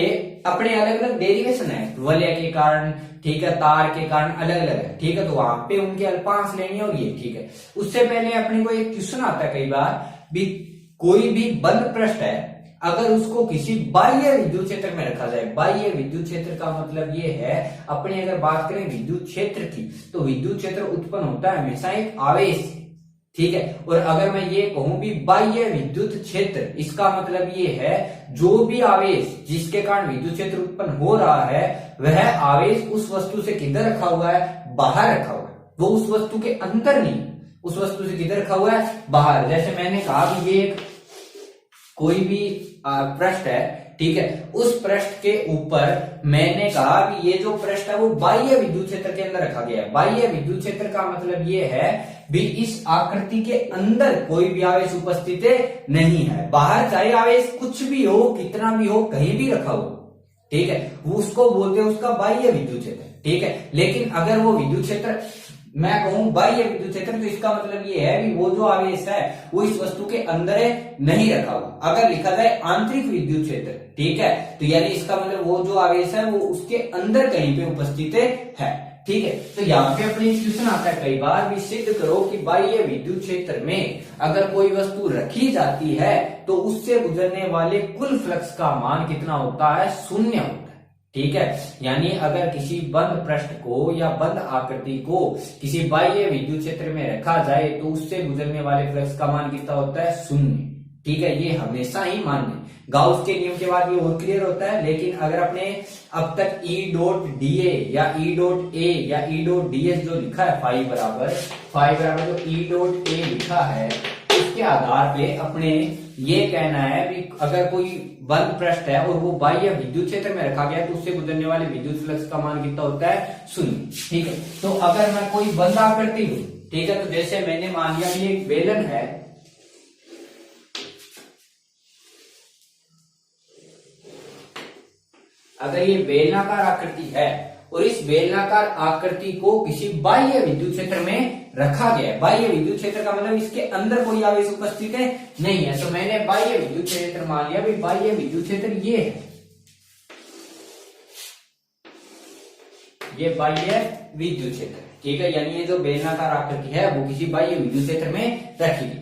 अपने अलग अलग डेरिवेशन है, वलय के कारण, ठीक है, तार के कारण अलग अलग है। ठीक है, तो वहां पे उनके अल्पांश लेंगे और ये। ठीक है, उससे पहले अपने को एक क्वेश्चन आता है कई बार भी, कोई भी बंद पृष्ठ है अगर उसको किसी बाह्य विद्युत क्षेत्र में रखा जाए, बाह्य विद्युत क्षेत्र का मतलब ये है, अपने अगर बात करें विद्युत क्षेत्र की तो विद्युत क्षेत्र उत्पन्न होता है हमेशा एक आवेश से। ठीक है, और अगर मैं ये कहूं भी बाह्य विद्युत क्षेत्र, इसका मतलब ये है जो भी आवेश जिसके कारण विद्युत क्षेत्र उत्पन्न हो रहा है वह आवेश उस वस्तु से किधर रखा हुआ है बाहर रखा हुआ है, वो उस वस्तु के अंदर नहीं। उस वस्तु से किधर रखा हुआ है, बाहर। जैसे मैंने कहा कि ये कोई भी पृष्ठ है, ठीक है, उस पृष्ठ के ऊपर मैंने कहा कि ये जो पृष्ठ है वो बाह्य विद्युत क्षेत्र के अंदर रखा गया है। बाह्य विद्युत क्षेत्र का मतलब ये है भी इस आकृति के अंदर कोई भी आवेश उपस्थित नहीं है। बाहर चाहे आवेश कुछ भी हो, कितना भी हो, कहीं भी रखा हो, ठीक है, वो उसको बोलते हैं उसका बाह्य विद्युत क्षेत्र, ठीक है। लेकिन अगर वो विद्युत क्षेत्र मैं कहूं बाह्य विद्युत क्षेत्र, तो इसका मतलब ये है कि वो जो आवेश है वो इस वस्तु के अंदर नहीं रखा हुआ। अगर लिखा जाए आंतरिक विद्युत क्षेत्र, ठीक है, तो यानी इसका मतलब वो जो आवेश है वो उसके अंदर कहीं पे उपस्थित है, ठीक है। तो यहाँ पे अपने क्वेश्चन आता है कई बार भी, सिद्ध करो कि बाह्य विद्युत क्षेत्र में अगर कोई वस्तु रखी जाती है तो उससे गुजरने वाले कुल फ्लक्स का मान कितना होता है, शून्य होता है, ठीक है। यानी अगर किसी बंद पृष्ठ को या बंद आकृति को किसी बाह्य विद्युत क्षेत्र में रखा जाए तो उससे गुजरने वाले फ्लक्स का मान कितना होता है, शून्य, ठीक है। ये हमेशा ही मान्य। गाउस के नियम के बाद ये और क्लियर होता है। लेकिन अगर अपने अब तक ई डॉट डी ए या ई डॉट ए या ई डॉट डी एस जो लिखा है फाई बराबर जो ई डॉट ए लिखा है, उसके आधार पे अपने ये कहना है कि अगर कोई बंद पृष्ठ है और वो बाह्य विद्युत क्षेत्र में रखा गया तो उससे गुजरने वाले विद्युत फ्लक्स का मान कितना होता है, शून्य, ठीक है। तो अगर मैं कोई बंद आकृति हूं, ठीक है, तो जैसे मैंने मान लिया कि एक बेलन है, अगर ये बेलनाकार आकृति है और इस बेलनाकार आकृति को किसी बाह्य विद्युत क्षेत्र में रखा गया है, बाह्य विद्युत क्षेत्र का मतलब इसके अंदर कोई आवेश उपस्थित है नहीं है, तो मैंने बाह्य विद्युत क्षेत्र मान लिया भाई बाह्य विद्युत क्षेत्र ये है, ये बाह्य विद्युत क्षेत्र, ठीक है। यानी ये जो बेलनाकार आकृति है वो किसी बाह्य विद्युत क्षेत्र में रखी गई,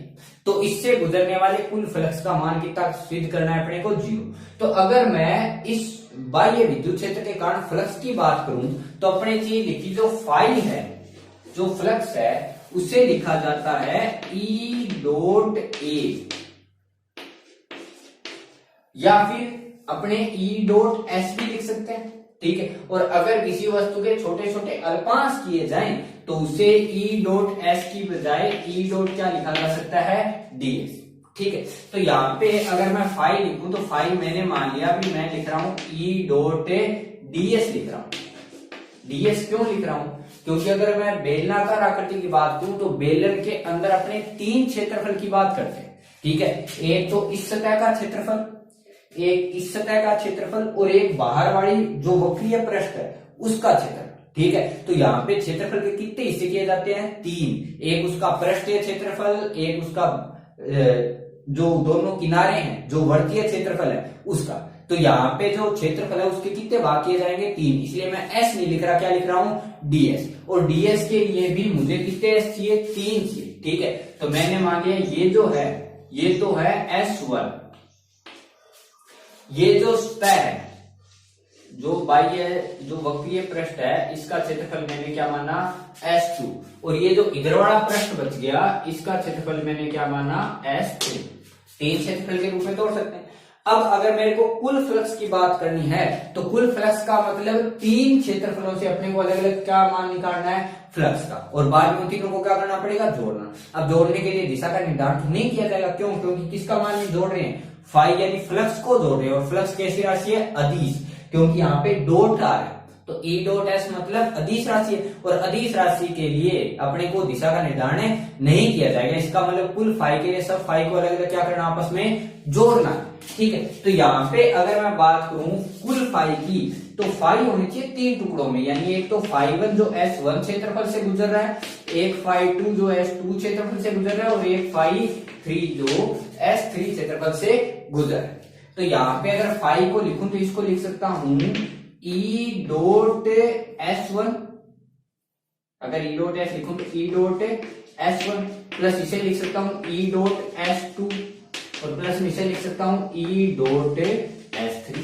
तो इससे गुजरने वाले कुल फ्लक्स का मान कितना सिद्ध करना है अपने को, 0। तो अगर मैं इस बाह्य विद्युत क्षेत्र के कारण फ्लक्स की बात करूं तो अपने चीज लिखी जो फाई है, जो फ्लक्स है उसे लिखा जाता है ई डॉट ए, या फिर अपने ई डॉट एस भी लिख सकते हैं, ठीक है। और अगर किसी वस्तु के छोटे छोटे अल्पांश किए जाएं तो उसे ई डॉट एस की बजाय ई डॉट क्या लिखा जा सकता है, डीएस, ठीक है। तो यहाँ पे अगर मैं फाई लिखूं तो फाई मैंने मान लिया भी मैं लिख रहा हूं ई डॉट डीएस लिख रहा हूं। डीएस क्यों लिख रहा हूं, क्योंकि अगर मैं बेलनाकार आकृति की बात करूं तो बेलन के अंदर अपने 3 क्षेत्रफल की बात करते हैं, ठीक है। एक तो इस सतह का क्षेत्रफल, एक इस सतह का क्षेत्रफल और एक बाहर वाली जो वक्रीय पृष्ठ है उसका क्षेत्रफल, ठीक है। तो यहाँ पे क्षेत्रफल के कितने हिस्से किए जाते हैं, 3। एक उसका पृष्ठीय क्षेत्रफल, एक उसका जो दोनों किनारे हैं जो वर्तीय क्षेत्रफल है उसका। तो यहाँ पे जो क्षेत्रफल है उसके कितने भाग किए जाएंगे, 3, इसलिए मैं एस नहीं लिख रहा, क्या लिख रहा हूं, डीएस। और डीएस के लिए भी मुझे कितने एस चाहिए, 3 चाहिए, ठीक है। तो मैंने मान लिया ये जो है ये तो है S1, ये जो सतह है जो बाह्य जो वक्रीय पृष्ठ है इसका क्षेत्रफल मैंने क्या माना, S2, और ये जो इधर वाला पृष्ठ बच गया इसका क्षेत्रफल मैंने क्या माना, S3। 3 क्षेत्रफल के रूप में तोड़ सकते हैं। अब अगर मेरे को कुल फ्लक्स की बात करनी है तो कुल फ्लक्स का मतलब 3 क्षेत्रफलों से अपने को अलग अलग क्या मान निकालना है, फ्लक्स का, और बाद में उन तीनों को क्या करना पड़ेगा, जोड़ना। अब जोड़ने के लिए दिशा का निर्धारण नहीं किया जाएगा, क्यों, क्योंकि किसका मान जोड़ रहे हैं, फाई यानी फ्लक्स को जोड़ रहे हैं, और फ्लक्स कैसी राशि है, अदिश, क्योंकि यहाँ पे डॉट आ रहा है, तो ई डॉट एस मतलब अदिश राशि है, और अदिश राशि के लिए अपने को दिशा का निर्धारण नहीं किया जाएगा। इसका मतलब कुल फाई के लिए सब फाई को अलग अलग क्या करना, आपस में जोड़ना, ठीक है। तो यहाँ पे अगर मैं बात करूं कुल फाई की तो फाई होनी चाहिए 3 टुकड़ों में, यानी एक तो फाई 1 जो S1 क्षेत्रफल से गुजर रहा है, एक फाई 2 जो S2 क्षेत्रफल से गुजर रहा है, और एक फाई 3 जो S3 क्षेत्रफल से गुजर रहा है। तो यहाँ पे अगर फाई को लिखूं तो इसको लिख सकता हूं ई डॉट S1, अगर ई डॉट एस लिखूं तो ई डॉट S1 प्लस इसे लिख सकता हूं ई डॉट S2, और प्लस इसे लिख सकता हूं ई डॉट S3।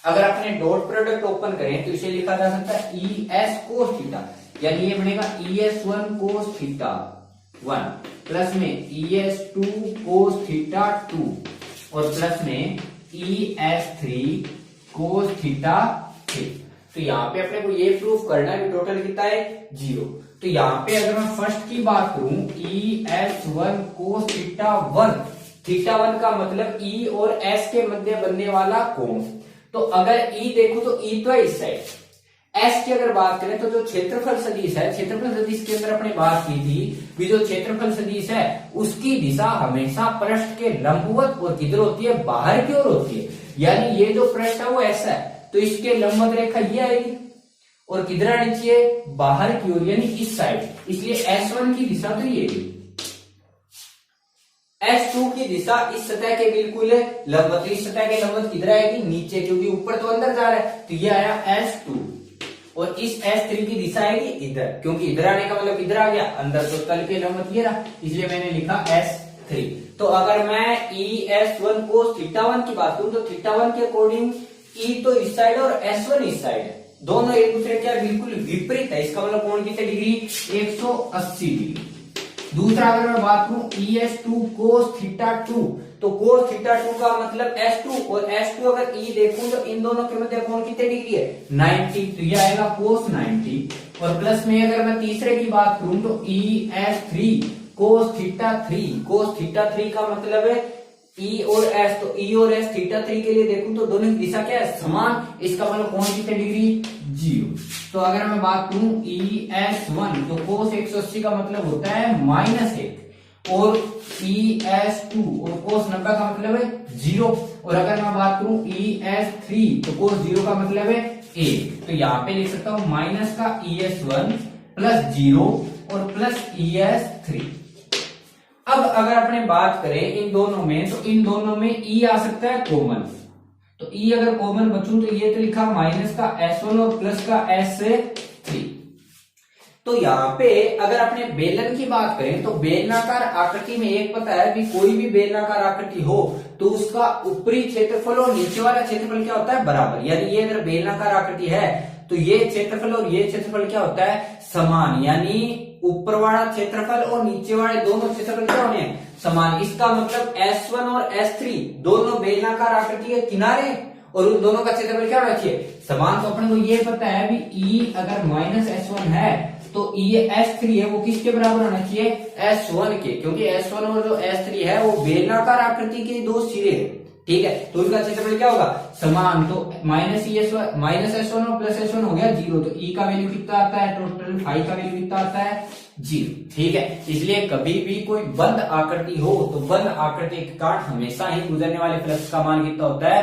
अगर अपने डॉट प्रोडक्ट ओपन करें तो इसे लिखा जा सकता है ई एस कोस थीटा, यानी ये बनेगा E S 1 cos theta 1 plus में ई एस 2 कोस थीटा 2 और प्लस में ई एस 3 कोस थीटा 3। तो यहाँ पे अपने को ये प्रूफ करना है टोटल कितना है 0। तो यहाँ पे अगर मैं फर्स्ट की बात करूं ES1 cos θ1 का मतलब E और S के मध्य बनने वाला कोण। तो अगर E देखो तो E तो है इस साइड, S की अगर बात करें तो जो क्षेत्रफल सदिश है, क्षेत्रफल सदिश के अंदर अपने बात की थी कि जो क्षेत्रफल सदिश है उसकी दिशा हमेशा पृष्ठ के लंबवत और किधर होती है, बाहर की ओर होती है। यानी ये जो पृष्ठ है वो S है तो इसके लंबवत रेखा ये आएगी और किधर आनी चाहिए, बाहर की ओर यानी इस साइड। इसलिए S1 की दिशा तो ये है, S2 की दिशा इस सतह के बिल्कुल लंबवत। इस सतह के लंबवत किधर आएगी, नीचे, क्योंकि ऊपर तो अंदर जा रहा है। तो ये आया S2 और इस S3 की दिशा आएगी इधर, क्योंकि इधर आने का मतलब इधर आ गया अंदर, तो तल के लंबवत ये रहा, इसलिए मैंने लिखा S3। तो अगर मैं ES1 cos θ1 की बात करूं तो θ1 के अकॉर्डिंग E तो इस साइड और S1 इस साइड है, दोनों एक दूसरे क्या बिल्कुल विपरीत है। इसका मतलब कोण कितने डिग्री, 180 डिग्री। दूसरा अगर मैं बात करूं ES2 cos θ2 तो cos θ2 का मतलब S2 और S2 अगर E देखूं तो इन दोनों के मध्य कोण कितने डिग्री है, 90। तो ये आएगा cos 90। और प्लस में अगर मैं तीसरे की बात करूं तो ES3 cos θ3 का मतलब है E और S। तो E और S θ3 के लिए देखूं तो दोनों की दिशा क्या है, समान। इसका मतलब कोण कितने डिग्री, 0। तो अगर मैं बात करूं ES1 तो cos 180 का मतलब होता है -1 और ES2 और cos 90 का मतलब है 0। और अगर मैं बात करूं ES3 तो cos 0 का मतलब है 1। तो यहाँ पे लिख सकता हूं माइनस का ES1 प्लस 0 और प्लस ES3। अब अगर अपने बात करें इन दोनों में तो इन दोनों में E आ सकता है कॉमन। तो E अगर कॉमन बचूं तो ये तो लिखा माइनस का S1 और प्लस का S3। तो यहाँ पे अगर अपने बेलन की बात करें तो बेलनाकार आकृति में एक पता है भी कोई भी बेलनाकार आकृति हो तो उसका ऊपरी क्षेत्रफल और नीचे वाला क्षेत्रफल क्या होता है, बराबर। यानी ये अगर बेलनाकार आकृति है तो ये क्षेत्रफल और ये क्षेत्रफल क्या होता है, समान। यानी ऊपर वाला क्षेत्रफल और नीचे वाले दोनों क्षेत्रफल क्या होने हैं, समान। इसका मतलब S1 और S3 दोनों बेलनाकार आकृति के किनारे और उन दोनों का क्षेत्रफल क्या होना चाहिए, समान। तो अपने को ये पता है भी E अगर माइनस S1 है तो ये S3 है वो किसके बराबर होना चाहिए, S1 के, क्योंकि S1 और जो S3 है वो बेलनाकार आकृति के दो सिरे हैं। ठीक है, तो इनका क्षेत्रफल क्या होगा, समान। तो माइनस S1 और प्लस S1 हो गया 0। तो E का वैल्यू कितना आता है, टोटल फाई का वैल्यू कितना आता है, 0। ठीक है, इसलिए कभी भी कोई बंद आकृति हो तो बंद आकृति के कारण हमेशा ही गुजरने वाले फ्लक्स का मान कितना होता है,